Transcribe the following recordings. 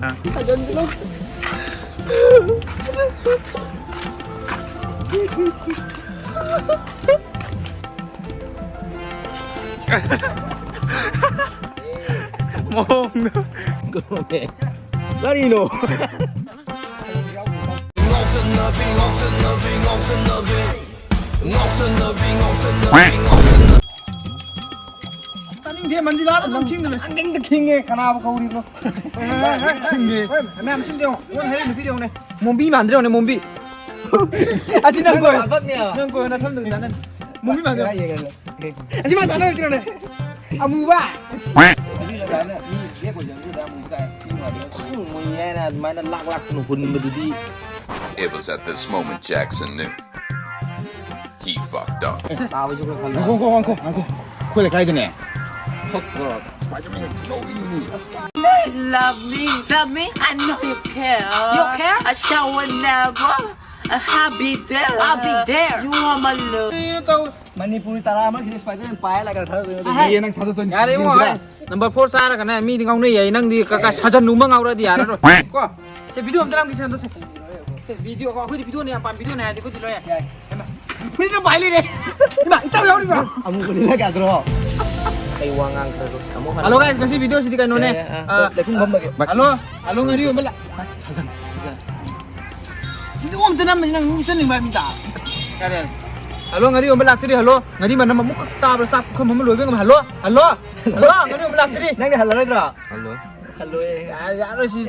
가전들어. 먹는 그러네. 라리노. Tani dia mandi lah, tang king ni. Anh đánh king nghe, kana apa kau đi bro? Mẹ xin điều, muốn thấy được video này. Mombi mà ăn điều này mombi. À xin đừng coi. Đừng coi, nó xong được chán này. Mombi mà Cái được. gì kìa? À xin mà chán được điều này. À mù ba. Đi là cái này, đi biết của dân chúng ta muốn cái, nhưng mà điều mùi nghe là mấy nó lắc lắc nó quần mà đi. It was at this moment Jackson knew he fucked up. Tao với chúng nó Angko. Kau lagi kaya ni. Love me, I know you care. You care? I shall never. I'll be there. You are my love. Ini tahu. Manipuri tara mang sini Spiderman pae lah kata tu. Iya nang thadu tu. Yari mo ay. Number 4 sana kan na. Mi tinggal ni ay nang di kakak saja numang aura di ara. Ko. Saya video am dalam kisah tu. Video ko. Aku di video ni apa? Video ni ada. Aku di lo ya. Puri na baile ni. Ima, itaw yaw ni ba? Amu ko nila ka dro. Kaiwangan ka ro. Halo guys, kasi video sidi kan none. Lekung bamba ke. Halo ngari yo bala. Sasan. Hindi om tanam nang isan ni ba minta. Karen. Halo ngari yo bala sidi halo. Ngari man na muk ta ba sap ko mam lo beng halo. Ngari yo bala sidi. Nang ni halo dro. Halo ya ro si.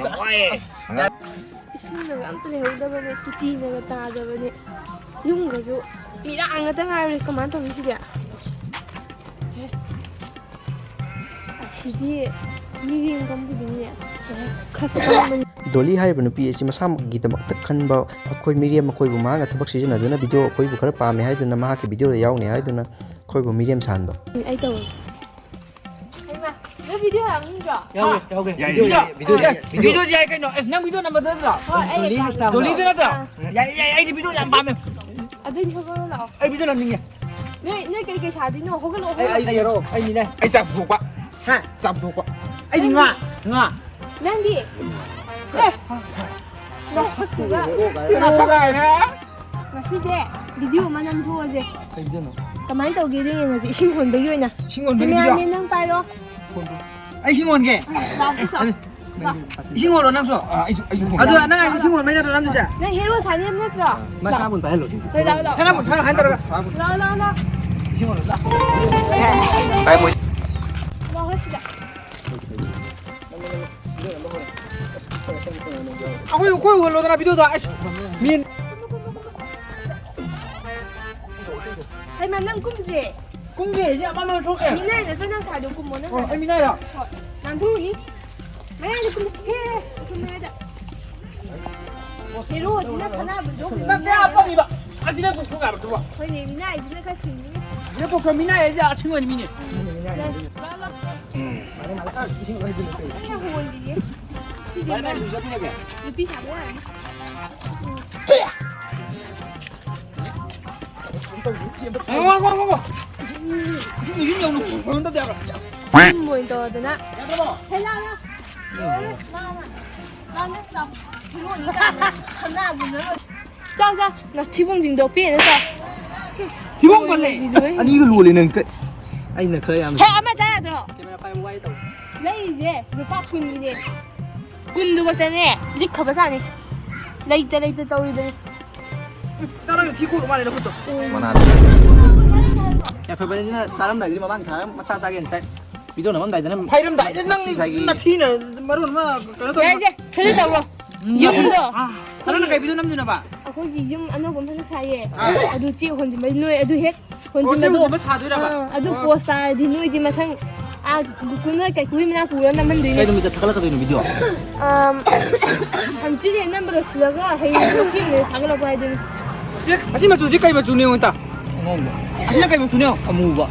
이신나가 아무튼 해오다보니 두티나가 따다보니 용가서 미랑가 당하를 그만 동시야. 아시디 미링 감부동이야. 카카오는 Dolly ꯍꯥꯏꯔꯤꯕ ꯅꯨꯄꯤ ꯑꯁꯤ ꯃꯁꯥꯃꯛꯀꯤꯗꯃꯛꯇ ꯈꯟꯕ ꯑꯩꯈꯣꯏ ꯃꯤꯔꯦꯝ ꯑꯩꯈꯣꯏꯕꯨ ꯃꯍꯥꯛꯅ ꯊꯕꯛ ꯁꯤꯖꯤꯟꯅꯗꯨꯅ ꯚꯤꯗꯤꯑꯣ ꯑꯩꯈꯣꯏꯕꯨ ꯈꯔ ꯄꯥꯝꯃꯦ ꯍꯥꯏꯗꯨꯅ ꯃꯍꯥꯛꯀꯤ ꯚꯤꯗꯤꯑꯣꯗ ꯌꯥꯎꯅꯤ ꯍꯥꯏꯗꯨꯅ ꯑꯩꯈꯣꯏꯕꯨ ꯃꯤꯔꯦꯝ ꯁꯥꯍꯟꯕ 아이 더워. 아이마, 너 비디오 안 줘. Yaoge. Video dia kan no. Nang video number tu lah. Dolly mas tama. Dolly tu lah tu. Ya di video yang pam. 아들 저거로 나와. Ai video nam ning. 너 cái 사진은 호글 Ai yaro. Ai ni nè. Ai sab thuộc quá. Ha, sab thuộc quá. Ai đi ngã. 난디. 에. 나 석구가 Na sagai na. 마시데 비디오만 한 보어제. Ai video no. 그만 또 기능이 뭐지 신혼도 요나. Singon beli 그러면 video. 는 빨로. Ai singon ke? 나 없어. Singon lo nang so. Aduh, nang ai singon mai na dalam tu ja. 나 헤로 사진 했어. Mas namun pae lo. 나. Sana pun sana hantar. 나. Singon lo. Bai mo. 뭐 하시다. Aku lo dalam video tu. Min. 할만 난 꿈지. Kung je dia mana sok eh. 미나이는 그냥 사도 꿈모는. Ai minai dah. 난 도니. 매일 꿈 해. 소매다. 헤로 지나 하나 부족. Nak dia apa ni ba? Asina tu sok apa tu ba? 거기 미나이 지나 같이 있는. Dia pokok minai aja singon mini. 라라. 그냥 호원디니. Mana ni siapa ni ke? 유비 잡아야. Ngô. Ini yang lu kau tak dia. 뭐 인도드나. 헬라라. 나는 나 부모니까 하나 문을. 자자, 나 티봉진도 비엔서. Tibong kan le. Ani ko luli nang ke. Ai na khơi am. 해 아마 자야 들어. Kamera pae mo wai tau. 레이제 누가 군이네. 군 누가 전에 리커 바사니. 레이트 떠오르더니. Taruh tiku mana dah betul. Mana? Ya phải bên nó sao lắm này đi mà mang thả massage sao cái sai. Video nào mà đại nó Pairam dah. Nang ni na thina marun ma. 야 이제 전에 떠올라. 이분도. Ano na kay video nam din na ba? 아거기 좀 안하고 하는 사이에 아두 찌 혼지 말 누에 아두 핵 O 혼지 siya 말도 mo sa dura ba? 아두 포스타 디 누이지 마탕 아 군노 까이 구이미나 구란 남만 cái 되네 nó mình thật là cái video. 함찌리 넘버로 슬러가 헤이 심을 가글라고 해야 되는 Cik, asin ma tu cik kay ba tunyo ta? Ngon. Asin kay ba tunyo? Amu ba.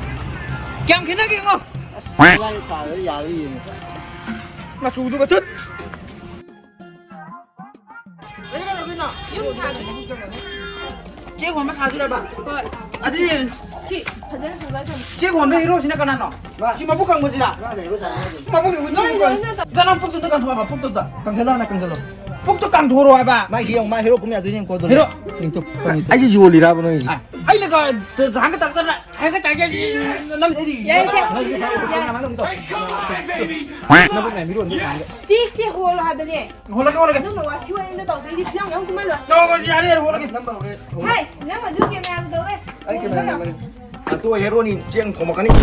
Kyang kena ki ngo. Lai ta cái nhà đi. Ma su du ba tut. Cik ho ma sa dura ba? Asin 치 가자는 가자. 제 건데 히로시나 까나노 지마 북한 거지라 맞아 이거 잘해 마북이 우리 거 나랑 북도 내가 도와봐 북도 다 강sello na 강sello 북도 깡 도로 와봐 mai si ông mai hero cũng nhà tôi nhưng có tôi Hero. anh chỉ vô lì ra bên này ai là cái thằng cái tặng tên là hai cái trái gì năm cái gì 야, 이 nó mang cái nó bên này mới luôn 찌찌 호로 하더니. 홀라게 너는 와 치워있는 거 어디 그냥 영도 말로. 저거 자리에 홀라게 number đây 하이, 내가 저기 매는 거 왜? ấy cái này tôi hero nhìn chiang thòng một cái này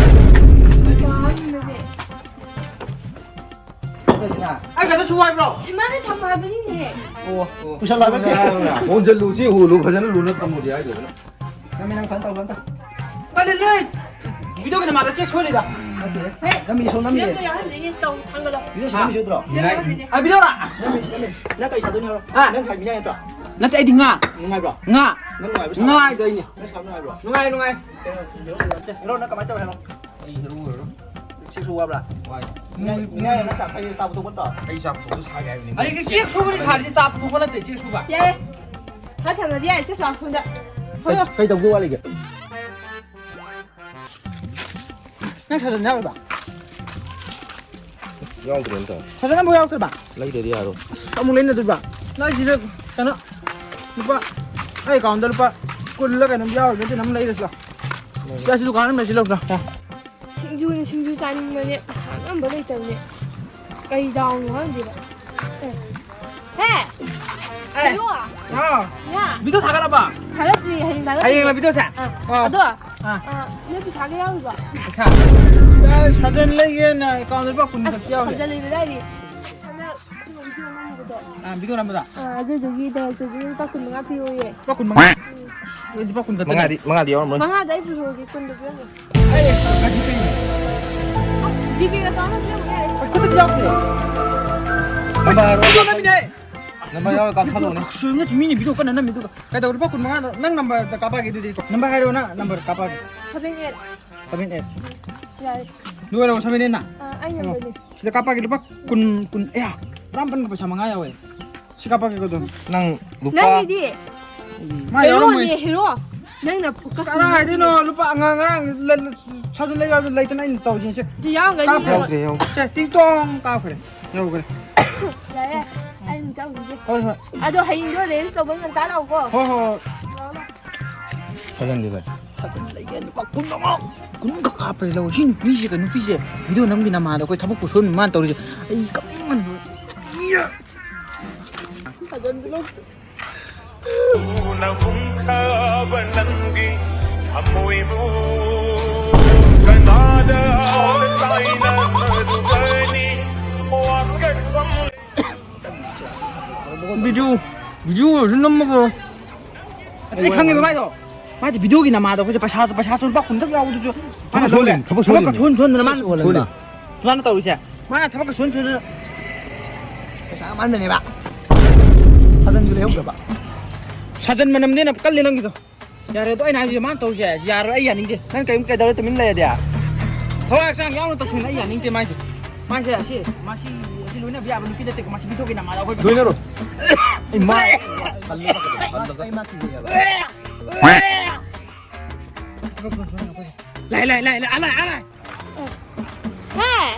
đây thế nào ai cái đó xui bro 지만은 다 마블이네. tôi sẽ làm cái gì ôn dân lù chi hù lù phải dân lù nó tầm một gì ai rồi năm năm phán tao phán tao 빨리 래 video cái mà check xui đi đã năm mươi số năm mươi 내가 한 내년 또한 거다. video số năm mươi số rồi 내가 한 내년. à video đã nhắc tay sao tôi nhau nhắc phải mình rồi nó cái đi ngã ngay rồi ngã nó ngoài ngã đây nhỉ nó sao ngoài rồi nó ngay hero nó cầm máy tao hero chiếc xu qua ngay nó sạc hay sao tôi vẫn đỏ hay sao tôi sai cái này 아니 이게 check xui 살이 짜 두 번한테 check xui 봐 야, 다 참아야 이 저 혼자. 보여. cây đồng đua này kìa 그냥 찾았냐 봐 nhau từ đến rồi 찾았나 뭐야 그래 봐 lấy từ đi à rồi kamu lain tu ba na jira kana lupa ai kaunter lupa kulla kana jawab nanti nam lai dah sia situ kanan masih lok dah 싱주는 싱주 짜는 거네. 상한 버리 때문에. 까이 다운 거 하는 데가. 해. 이리 와. ah 야, video 다 가라 봐 달았지. 해 달았지. ayo lah video sa 너. 여기 자기 하고 봐. sa sajan lagi na kaunter ba kun 아, ka jawab 갑자기 왜 이래? 하나 그거 이거 하는 거다. ah video nama dah 저기 딱 근데 앞에 오예. ba kun mang di ba kun ka mang đi ông 망아 나이프 저기 근데 왜? ayo kasih pin 아, 집이가 떠나 그냥 해. kita jawab dia number video nama ni number nhau con sao này Maksudnya di mini video kan nama itu kata udah ba kun mang nang number kapag gitu di number hayo na number kapag 서빙에. sabihin 야, dua orang sabihin na 아니 뭐니? sila kapag itu ba kun eh rampan ka pa sa mga ayaw eh si kapag ito doon năng lupa 나이디. may orang mo 헤로니 헤로. 나 포커스. Karang ito no, lupa ngarang sasan lay lay tanay nito jinsi. 야, theo 가니. thì không Che ting tong ka kare. Yo kare. 야, 아니 저 이제. Hoy hoy. 아도 하인도 레이서 보면 다 나오고. Hoy hoy. sajan gì vậy Sasan lay yan pa kun mo. Kun ka ka pa law sin busy ka no busy. Video nang binamado ko tabok ko son man tawri. Ay kaman. 사전 들어. na kumkaban nangi amoy mo kanada sayna madugani wakat pam video rin naman ko. Ay kangi ba mayo? Mati video gi namado ko pa sa pa kun dak yaw du. Tabak ka chon naman. Tuan tawri siya. Mana tabak ka chon sao ăn này bạn sajan juga không được bạn 사전 만남 내나 깔리는 기도 야래 또 아이나 이제 만 도시야 야래 아이 아닌데 nên cái đó tôi mình lấy đi à 더 악상 야는 또 순 아이 아닌데 마시 마시야 시 마시 실로나 비야 분 피데 때 마시 비토기나 마다 거 đuôi nó rồi 마 cái mắt gì vậy 라이 알아 해.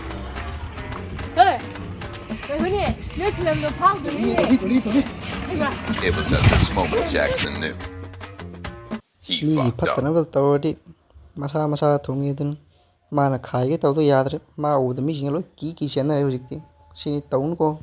해. 왜니? 내 필름도 파고 있네. It was at this moment Jackson knew. He ꯃꯤꯒꯤ fucked up. ꯐꯠꯇꯅꯕ ꯇꯧꯔꯗꯤ ꯃꯁꯥ ꯊꯣꯡꯉꯦꯗꯅ ꯃꯥꯅ ꯈꯥꯏꯒꯦ ꯇꯧꯗꯣ ꯌꯥꯗ꯭ꯔꯦ ꯃꯥ ꯎꯕꯗ ꯃꯤꯁꯤꯡꯅ ꯂꯣꯏ ꯀꯤ ꯆꯦꯟꯅꯔꯦ ꯍꯧꯖꯤꯛꯇꯤ ꯁꯤꯅꯤ ꯇꯧꯅꯨꯀꯣ